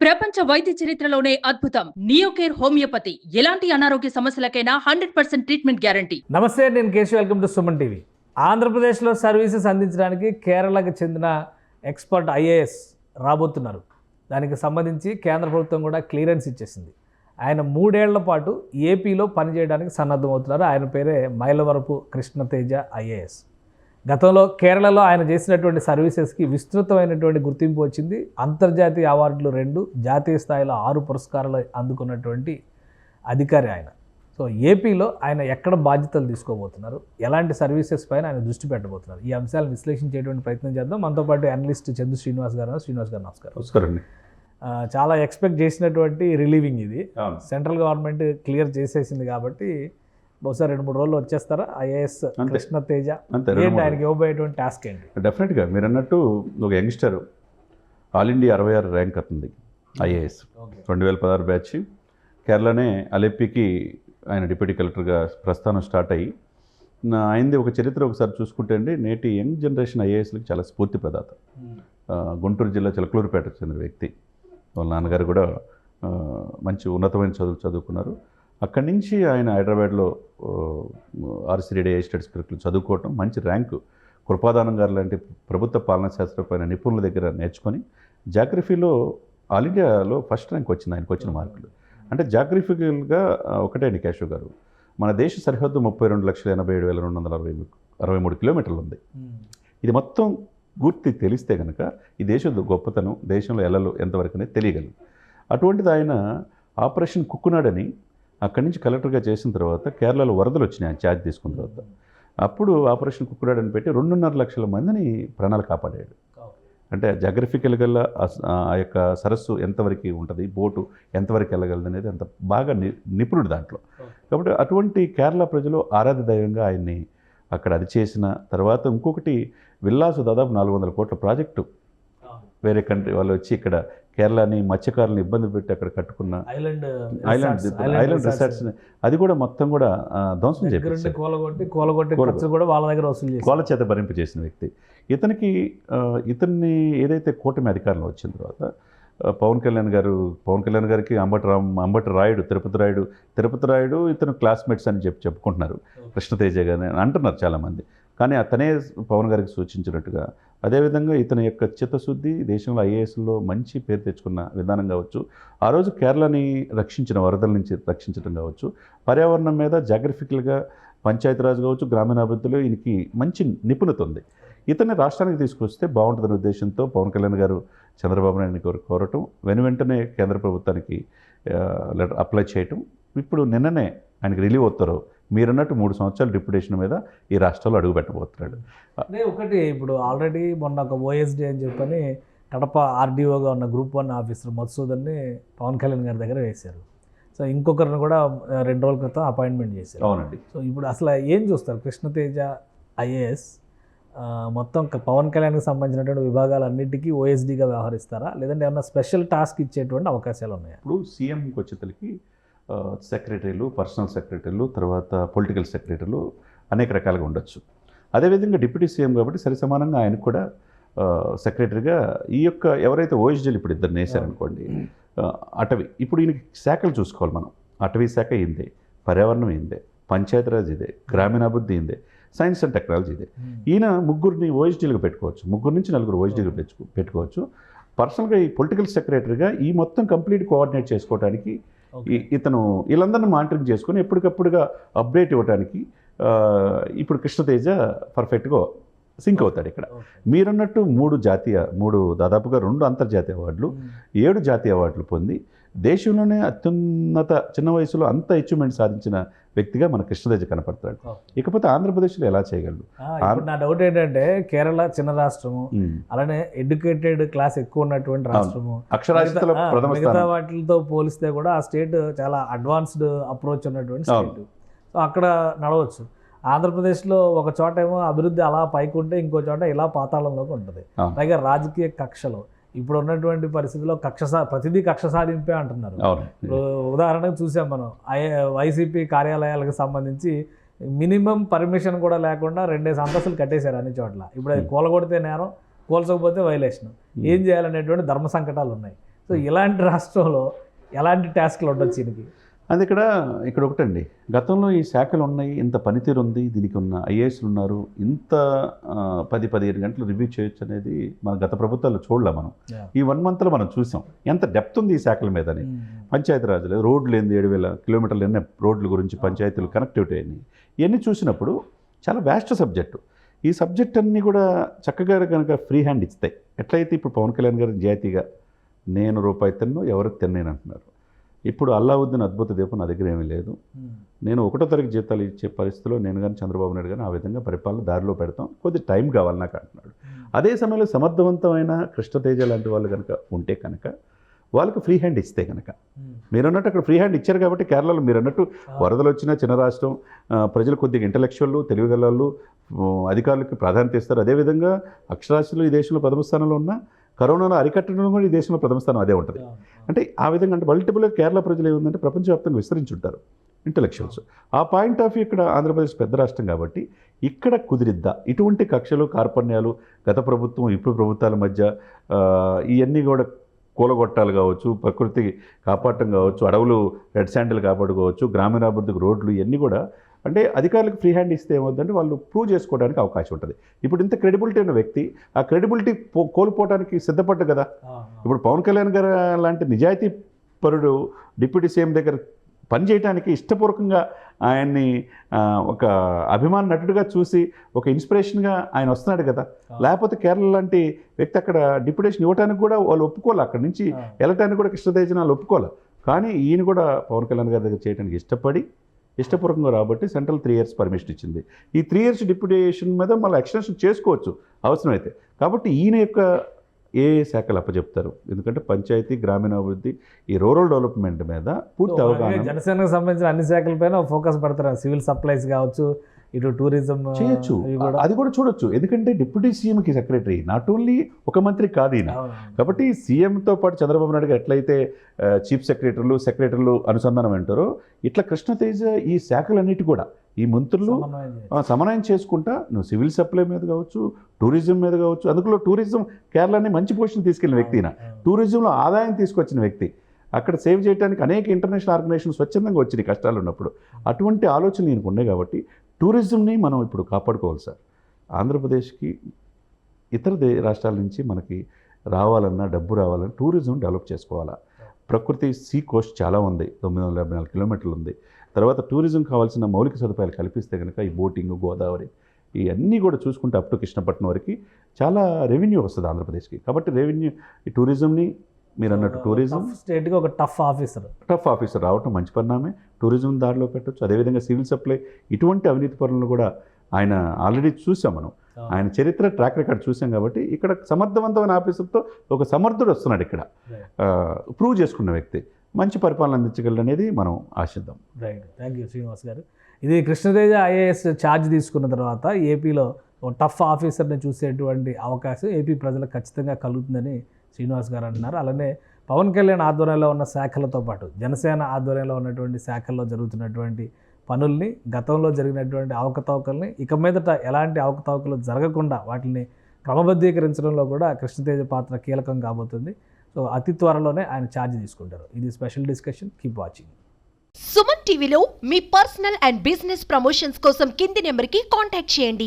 ప్రపంచ వైద్య చరిత్రలోనే అద్భుతం నియోకేర్ హోమియోపతి. ఎలాంటి అనారోగ్య సమస్యలకైనా 100% ట్రీట్మెంట్ గ్యారంటీ. నమస్తే, నేను Keshav. Welcome to Suman TV. ఆంధ్రప్రదేశ్లో సర్వీసెస్ అందించడానికి కేరళకు చెందిన ఎక్స్పర్ట్ ఐఏఎస్ రాబోతున్నారు. దానికి సంబంధించి కేంద్ర ప్రభుత్వం కూడా క్లియరెన్స్ ఇచ్చేసింది. ఆయన 3 ఏళ్ల పాటు ఏపీలో పనిచేయడానికి సన్నద్ధమవుతున్నారు. ఆయన పేరే మైలవరపు కృష్ణతేజ ఐఏఎస్. గతంలో కేరళలో ఆయన చేసినటువంటి సర్వీసెస్కి విస్తృతమైనటువంటి గుర్తింపు వచ్చింది. అంతర్జాతీయ అవార్డులు 2, జాతీయ స్థాయిలో 6 పురస్కారాలు అందుకున్నటువంటి అధికారి ఆయన. సో ఏపీలో ఆయన ఎక్కడ బాధ్యతలు తీసుకోబోతున్నారు, ఎలాంటి సర్వీసెస్ పైన ఆయన దృష్టి పెట్టబోతున్నారు, ఈ అంశాలను విశ్లేషించేటువంటి ప్రయత్నం చేద్దాం. మనతో పాటు అనలిస్ట్ చందు శ్రీనివాస్ గారు. శ్రీనివాస్ గారు నమస్కారం. నమస్కారం అండి. చాలా ఎక్స్పెక్ట్ చేసినటువంటి రిలీవింగ్ ఇది. సెంట్రల్ గవర్నమెంట్ క్లియర్ చేసేసింది కాబట్టి బహుశా 2-3 రోజులు వచ్చేస్తారా ఐఏఎస్ కృష్ణతేజ? ఏంటి ఆయనకి ఇవ్వబోయేటువంటి టాస్క్ ఏంటి? డెఫినెట్గా మీరు అన్నట్టు ఒక యంగ్స్టర్ ఆల్ ఇండియా 66 ర్యాంక్ అవుతుంది ఐఏఎస్ 2016 బ్యాచ్. కేరళనే అలెప్పికి ఆయన డిప్యూటీ కలెక్టర్గా ప్రస్థానం స్టార్ట్ అయ్యి ఆయనది ఒక చరిత్ర ఒకసారి చూసుకుంటే అండి, నేటి యంగ్ జనరేషన్ ఐఏఎస్లకు చాలా స్ఫూర్తి ప్రదాత. గుంటూరు జిల్లా చిలకలూరుపేటకు చెందిన వ్యక్తి. వాళ్ళ నాన్నగారు కూడా మంచి ఉన్నతమైన చదువుకున్నారు. అక్కడి నుంచి ఆయన హైదరాబాద్లో ఆర్సిరెడ్డి ఎస్టేట్స్ క్లర్క్లు చదువుకోవటం, మంచి ర్యాంకు, కృపాదానం గారు లాంటి ప్రభుత్వ పాలనా శాస్త్రపైన నిపుణుల దగ్గర నేర్చుకొని జాగ్రఫీలో ఆల్ ఇండియాలో ఫస్ట్ ర్యాంక్ వచ్చింది ఆయనకు వచ్చిన మార్కులు. అంటే జాగ్రఫికల్గా ఒకటే అండి కేశవ్ గారు, మన దేశ సరిహద్దు 32,87,263 కిలోమీటర్లు ఉంది. ఇది మొత్తం గుర్తి తెలిస్తే కనుక ఈ దేశ గొప్పతనం, దేశంలో ఎల్లలు ఎంతవరకు అనేది తెలియగలరు. అటువంటిది ఆయన ఆపరేషన్ కుక్కునాడని అక్కడి నుంచి కలెక్టర్గా చేసిన తర్వాత కేరళలో వరదలు వచ్చినాయి ఆయన ఛార్జ్ తీసుకున్న తర్వాత. అప్పుడు ఆపరేషన్ కుక్కునాడు అని పెట్టి 2.5 లక్షల మందిని ప్రాణాలు కాపాడాడు. అంటే జాగ్రఫికల్గా ఆ యొక్క సరస్సు ఎంతవరకు ఉంటుంది, బోటు ఎంతవరకు వెళ్ళగలదు అనేది అంత బాగా నిపుణుడు దాంట్లో. కాబట్టి అటువంటి కేరళ ప్రజలు ఆరాధ్య దైవంగా ఆయన్ని అక్కడ అది చేసిన తర్వాత ఇంకొకటి విల్లాసు దాదాపు 400 కోట్ల ప్రాజెక్టు వేరే కంట్రీ వాళ్ళు వచ్చి ఇక్కడ కేరళని మత్స్యకారులను ఇబ్బంది పెట్టి అక్కడ కట్టుకున్న ఐలాండ్ రిసార్ట్స్ అది కూడా మొత్తం కూడా ధ్వంసం చేసి కోళ్ళ చేత భరింపు చేసిన వ్యక్తి. ఇతన్ని ఏదైతే కూటమి అధికారంలో వచ్చిన తర్వాత పవన్ కళ్యాణ్ గారికి అంబటి రాయుడు తిరుపతి రాయుడు ఇతను క్లాస్మేట్స్ అని చెప్పుకుంటున్నారు, కృష్ణతేజ గారిని అంటున్నారు చాలామంది. కానీ అతనే పవన్ గారికి సూచించినట్టుగా అదేవిధంగా ఇతని యొక్క చిత్తశుద్ధి దేశంలో ఐఏఎస్లో మంచి పేరు తెచ్చుకున్న విధానం కావచ్చు, ఆ రోజు కేరళని రక్షించిన వరదల నుంచి రక్షించడం కావచ్చు, పర్యావరణం మీద జాగ్రఫికల్గా పంచాయతీరాజ్ కావచ్చు, గ్రామీణాభివృద్ధిలో ఈయనకి మంచి నిపుణత ఉంది. ఇతన్ని రాష్ట్రానికి తీసుకొస్తే బాగుంటుందనే ఉద్దేశంతో పవన్ కళ్యాణ్ గారు చంద్రబాబు నాయుడిని కోరటం, వెంటనే కేంద్ర ప్రభుత్వానికి లెటర్ అప్లై చేయటం. ఇప్పుడు నిన్ననే ఆయనకి రిలీవ్ అవుతారు. మీరన్నట్టు 3 సంవత్సరాల డిప్యుటేషన్ మీద ఈ రాష్ట్రంలో అడుగు పెట్టబోతున్నాడు. ఒకటి ఇప్పుడు ఆల్రెడీ మొన్న ఒక ఓఎస్డీ అని చెప్పని కడప ఆర్డీఓగా ఉన్న గ్రూప్ 1 ఆఫీసర్ మధుసూదన్ని పవన్ కళ్యాణ్ గారి దగ్గర వేశారు. సో ఇంకొకరిని కూడా 2 రోజుల క్రితం అపాయింట్మెంట్ చేశారు. అవునండి. సో ఇప్పుడు అసలు ఏం చూస్తారు? కృష్ణతేజ ఐఏఎస్ మొత్తం పవన్ కళ్యాణ్కి సంబంధించినటువంటి విభాగాలన్నిటికీ ఓఎస్డీగా వ్యవహరిస్తారా, లేదంటే ఏమన్నా స్పెషల్ టాస్క్ ఇచ్చేటువంటి అవకాశాలు ఉన్నాయా? ఇప్పుడు సీఎంకి వచ్చేతలకి సెక్రటరీలు, పర్సనల్ సెక్రటరీలు, తర్వాత పొలిటికల్ సెక్రటరీలు అనేక రకాలుగా ఉండొచ్చు. అదేవిధంగా డిప్యూటీ సీఎం కాబట్టి సరి సమానంగా ఆయనకు కూడా సెక్రటరీగా ఈ యొక్క ఎవరైతే ఓఎస్డీలు ఇప్పుడు 2 వేశారనుకోండి, అటవీ ఇప్పుడు ఈయనకి శాఖలు చూసుకోవాలి మనం. అటవీ శాఖ ఇందే, పర్యావరణం ఇందే, పంచాయతీరాజ్ ఇదే, గ్రామీణాభివృద్ధి ఇందే, సైన్స్ అండ్ టెక్నాలజీ ఇదే. ఈయన 3 ఓఎస్డీలుగా పెట్టుకోవచ్చు, 3 నుంచి 4 ఓఎస్డీలు పెట్టుకోవచ్చు. పర్సనల్గా ఈ పొలిటికల్ సెక్రటరీగా ఈ మొత్తం కంప్లీట్ కోఆర్డినేట్ చేసుకోవడానికి ఇతను వీళ్ళందరినీ మానిటరింగ్ చేసుకొని ఎప్పటికప్పుడుగా అప్డేట్ ఇవ్వడానికి ఇప్పుడు కృష్ణతేజ పర్ఫెక్ట్గా సింక్ అవుతాడు. ఇక్కడ మీరన్నట్టు 3 దాదాపుగా 2 అంతర్జాతీయ అవార్డులు, 7 జాతీయ అవార్డులు పొంది దేశంలోనే అత్యున్నత చిన్న వయసులో అంత అచీవ్మెంట్ సాధించిన వ్యక్తిగా మన కృష్ణతేజ కనపడతాడు. ఇకపోతే ఆంధ్రప్రదేశ్లో ఎలా చేయగలడు? నా డౌట్ ఏంటంటే కేరళ చిన్న రాష్ట్రము, అలానే ఎడ్యుకేటెడ్ క్లాస్ ఎక్కువ ఉన్నటువంటి రాష్ట్రము, అక్షరాస్యతలో మిగతా వాటితో పోలిస్తే కూడా ఆ స్టేట్ చాలా అడ్వాన్స్డ్ అప్రోచ్ ఉన్నటువంటి స్టేట్. సో అక్కడ నడవచ్చు. ఆంధ్రప్రదేశ్లో ఒక చోట ఏమో అభివృద్ధి అలా పైకి ఉంటే, ఇంకో చోట ఇలా పాతాళంలోకి ఉంటుంది. పైగా రాజకీయ కక్షలు ఇప్పుడు ఉన్నటువంటి పరిస్థితిలో ప్రతిదీ కక్ష సాధింపే అంటున్నారు. ఇప్పుడు ఉదాహరణకు చూసాం మనం వైసీపీ కార్యాలయాలకు సంబంధించి మినిమం పర్మిషన్ కూడా లేకుండా 2 అంతస్తులు కట్టేశారు అన్ని చోట్ల. ఇప్పుడు అది కూలగొడితే నేరం, కూల్చకపోతే వైలేషన్. ఏం చేయాలనేటువంటి ధర్మ సంకటాలు ఉన్నాయి. సో ఇలాంటి రాష్ట్రంలో ఎలాంటి టాస్క్లు ఉండొచ్చు దీనికి? అది ఇక్కడ ఒకటండి, గతంలో ఈ శాఖలు ఉన్నాయి, ఇంత పనితీరు ఉంది, దీనికి ఉన్న ఐఏఎస్లు ఉన్నారు, ఇంత 10-15 గంటలు రివ్యూ చేయొచ్చు అనేది మన గత ప్రభుత్వాల్లో చూడలే మనం. ఈ 1 మంత్లో మనం చూసాం ఎంత డెప్త్ ఉంది ఈ శాఖల మీదని. పంచాయతీరాజులు, రోడ్లు ఏంది, 7,000 కిలోమీటర్లు ఎన్ని రోడ్ల గురించి, పంచాయతీలు కనెక్టివిటీ అని ఇవన్నీ చూసినప్పుడు చాలా వ్యాస్ట్ సబ్జెక్టు. ఈ సబ్జెక్ట్ అన్నీ కూడా చక్కగా కనుక ఫ్రీ హ్యాండ్ ఇస్తాయి. ఎట్లయితే ఇప్పుడు పవన్ కళ్యాణ్ గారు నిజాయితీగా నేను రూపాయి తిన్ను ఎవరికి తిన్నాను అంటున్నారు. ఇప్పుడు అల్లావుద్దీన్ అద్భుత దీపం నా దగ్గర ఏమీ లేదు, నేను 1వ తరగతి జీతాలు ఇచ్చే పరిస్థితిలో నేను కానీ చంద్రబాబు నాయుడు కానీ ఆ విధంగా పరిపాలన దారిలో పెడతాం, కొద్ది టైం కావాలి నాకు అంటున్నాడు. అదే సమయంలో సమర్థవంతమైన కృష్ణతేజ లాంటి వాళ్ళు కనుక ఉంటే కనుక వాళ్ళకి ఫ్రీ హ్యాండ్ ఇస్తే కనుక, మీరు అన్నట్టు అక్కడ ఫ్రీ హ్యాండ్ ఇచ్చారు కాబట్టి కేరళలో మీరు అన్నట్టు వరదలు వచ్చినా చిన్న రాష్ట్రం, ప్రజలు కొద్దిగా ఇంటలెక్చువల్ తెలివిగల వాళ్ళు, అధికారులకి ప్రాధాన్యత ఇస్తారు. అదేవిధంగా అక్షరాస్యులు ఈ దేశంలో ప్రథమ స్థానంలో ఉన్న, కరోనాను అరికట్టడం కూడా ఈ దేశంలో ప్రథమ స్థానం అదే ఉంటుంది. అంటే ఆ విధంగా అంటే మల్టిపుల్ కేరళ ప్రజలు ఏముందంటే ప్రపంచవ్యాప్తంగా విస్తరించుంటారు ఇంటలెక్చువల్స్. ఆ పాయింట్ ఆఫ్ వ్యూ ఇక్కడ ఆంధ్రప్రదేశ్ పెద్ద రాష్ట్రం కాబట్టి ఇక్కడ కుదిరిద్దా ఇటువంటి కక్షలు కార్పణ్యాలు, గత ప్రభుత్వం ఇప్పుడు ప్రభుత్వాల మధ్య ఇవన్నీ కూడా కూలగొట్టాలు కావచ్చు, ప్రకృతి కాపాడటం కావచ్చు, అడవులు రెడ్ శాండిల్ కాపాడుకోవచ్చు, గ్రామీణాభివృద్ధికి రోడ్లు, ఇవన్నీ కూడా అంటే అధికారులకు ఫ్రీ హ్యాండ్ ఇస్తే ఏమవుతుందంటే వాళ్ళు ప్రూవ్ చేసుకోవడానికి అవకాశం ఉంటుంది. ఇప్పుడు ఇంత క్రెడిబిలిటీ ఉన్న వ్యక్తి ఆ క్రెడిబిలిటీ కోల్పోవడానికి సిద్ధపడ్డ కదా. ఇప్పుడు పవన్ కళ్యాణ్ గారు లాంటి నిజాయితీ పరుడు డిప్యూటీ సీఎం దగ్గర పనిచేయడానికి ఇష్టపూర్వకంగా ఆయన్ని ఒక అభిమాన నటుడిగా చూసి ఒక ఇన్స్పిరేషన్గా ఆయన వస్తున్నాడు కదా. లేకపోతే కేరళ లాంటి వ్యక్తి అక్కడ డిప్యూటేషన్ ఇవ్వడానికి కూడా వాళ్ళు ఒప్పుకోవాలి, అక్కడి నుంచి వెళ్ళటానికి కూడా కృష్ణతేజన వాళ్ళు ఒప్పుకోవాలి. కానీ ఈయన కూడా పవన్ కళ్యాణ్ గారి దగ్గర చేయడానికి ఇష్టపూర్వకంగా రాబట్టి సెంట్రల్ 3 years పర్మిషన్ ఇచ్చింది. ఈ 3 years డిప్యూటేషన్ మీద మళ్ళీ ఎక్స్టెన్షన్ చేసుకోవచ్చు అవసరమైతే. కాబట్టి ఈయన యొక్క ఏ శాఖలు అప్పచెప్తారు, ఎందుకంటే పంచాయతీ, గ్రామీణాభివృద్ధి, ఈ రూరల్ డెవలప్మెంట్ మీద పూర్తి అవగాహన. జనసేనకు సంబంధించిన అన్ని శాఖలపైన ఫోకస్ పెడతారు. సివిల్ సప్లైస్ కావచ్చు, ఇటు టూరిజం చేయొచ్చు, అది కూడా చూడొచ్చు. ఎందుకంటే డిప్యూటీ సీఎంకి సెక్రటరీ, నాట్ ఓన్లీ ఒక మంత్రి కాదు ఈయన. కాబట్టి సీఎంతో పాటు చంద్రబాబు నాయుడు గారు ఎట్లయితే చీఫ్ సెక్రటరీలు అనుసంధానం అంటారో, ఇట్లా కృష్ణతేజ ఈ శాఖలన్నిటి కూడా ఈ మంత్రులు సమన్వయం చేసుకుంటా, నువ్వు సివిల్ సప్లై మీద కావచ్చు, టూరిజం మీద కావచ్చు. అందులో టూరిజం కేరళని మంచి పొజిషన్ తీసుకెళ్ళిన వ్యక్తి ఈయన. టూరిజంలో ఆదాయం తీసుకొచ్చిన వ్యక్తి, అక్కడ సేవ్ చేయడానికి అనేక ఇంటర్నేషనల్ ఆర్గనైజేషన్ స్వచ్ఛందంగా వచ్చినాయి కష్టాలు ఉన్నప్పుడు. అటువంటి ఆలోచనలు ఈయనకు ఉన్నాయి కాబట్టి టూరిజంని మనం ఇప్పుడు కాపాడుకోవాలి సార్. ఆంధ్రప్రదేశ్కి ఇతర రాష్ట్రాల నుంచి మనకి రావాలన్నా, డబ్బు రావాలన్నా టూరిజం డెవలప్ చేసుకోవాలా. ప్రకృతి సీ కోస్ట్ చాలా ఉంది, 954 కిలోమీటర్లు ఉంది. తర్వాత టూరిజం కావాల్సిన మౌలిక సదుపాయాలు కల్పిస్తే కనుక ఈ బోటింగ్, గోదావరి ఇవన్నీ కూడా చూసుకుంటే అప్ టు కృష్ణపట్నం వరకు చాలా రెవెన్యూ వస్తుంది ఆంధ్రప్రదేశ్కి. కాబట్టి రెవెన్యూ ఈ టూరిజంని మీరు అన్నట్టు టూరిజం స్టేట్గా ఒక టఫ్ ఆఫీసర్ రావటం మంచి పరిణామమే. టూరిజం దారిలో పెట్టవచ్చు. అదేవిధంగా సివిల్ సప్లై ఇటువంటి అవినీతి పనులను కూడా ఆయన ఆల్రెడీ చూసాం మనం, ఆయన చరిత్ర ట్రాక్ రికార్డ్ చూసాం. కాబట్టి ఇక్కడ సమర్థవంతమైన ఆఫీసర్తో ఒక సమర్థుడు వస్తున్నాడు, ఇక్కడ ప్రూవ్ చేసుకున్న వ్యక్తి మంచి పరిపాలన అందించగలరు అనేది మనం ఆశిద్దాం. రైట్, థ్యాంక్ యూ శ్రీనివాస్ గారు. ఇది కృష్ణతేజ ఐఏఎస్ ఛార్జ్ తీసుకున్న తర్వాత ఏపీలో ఒక టఫ్ ఆఫీసర్ని చూసేటువంటి అవకాశం ఏపీ ప్రజలకు ఖచ్చితంగా కలుగుతుందని శ్రీనివాస్ గారు అంటున్నారు. అలానే పవన్ కళ్యాణ్ ఆధ్వర్యంలో ఉన్న శాఖలతో పాటు జనసేన ఆధ్వర్యంలో ఉన్నటువంటి శాఖల్లో జరుగుతున్నటువంటి పనుల్ని, గతంలో జరిగినటువంటి అవకతవకల్ని ఇక మీదట ఎలాంటి అవకతవకలు జరగకుండా వాటిని క్రమబద్ధీకరించడంలో కూడా కృష్ణతేజ పాత్ర కీలకం కాబోతుంది. సో అతి త్వరలోనే ఆయన ఛార్జ్ తీసుకుంటారు. ఇది special discussion. Keep watching. Suman టీవీలో మీ పర్సనల్ అండ్ బిజినెస్ ప్రమోషన్స్ కోసం కింది నెంబర్కి కాంటాక్ట్ చేయండి.